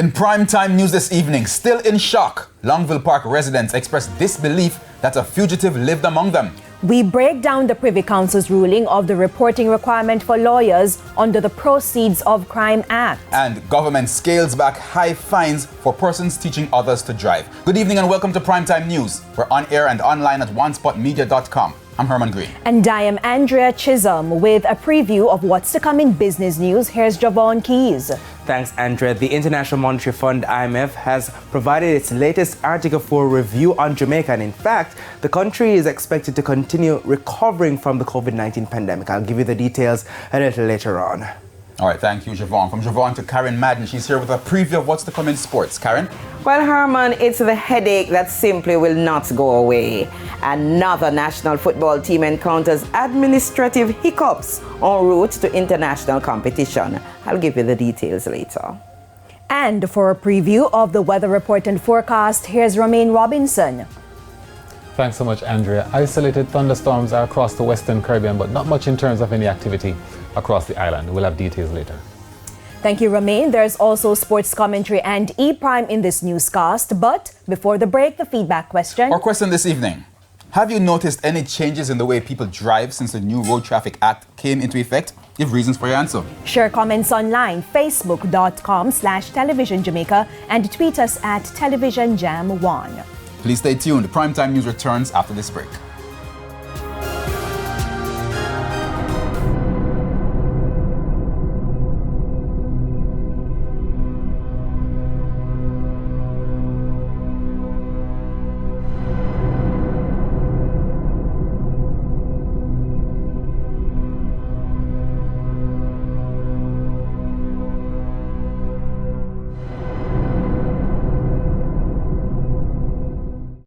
In primetime news this evening, still in shock, Longville Park residents expressed disbelief that a fugitive lived among them. We break down the Privy Council's ruling of the reporting requirement for lawyers under the Proceeds of Crime Act. And government scales back high fines for persons teaching others to drive. Good evening and welcome to Primetime News. We're on air and online at onespotmedia.com. I'm Herman Green. And I am Andrea Chisholm with a preview of what's to come in business news. Here's Javon Keys. Thanks, Andrea. The International Monetary Fund, IMF, has provided its latest Article 4 review on Jamaica. And in fact, the country is expected to continue recovering from the COVID-19 pandemic. I'll give you the details a little later on. All right, thank you, Javon. From Javon to Karen Madden. She's here with a preview of what's to come in sports. Karen? Well, Herman, it's the headache that simply will not go away. Another national football team encounters administrative hiccups en route to international competition. I'll give you the details later. And for a preview of the weather report and forecast, here's Romaine Robinson. Thanks so much, Andrea. Isolated thunderstorms are across the Western Caribbean, but not much in terms of any activity across the island. We'll have details later. Thank you, Romaine. There's also sports commentary and E-Prime in this newscast. But before the break, the feedback question. Our question this evening. Have you noticed any changes in the way people drive since the new Road Traffic Act came into effect? Give reasons for your answer. Share comments online, facebook.com/Television Jamaica, and tweet us at TelevisionJam1. Please stay tuned. Primetime News returns after this break.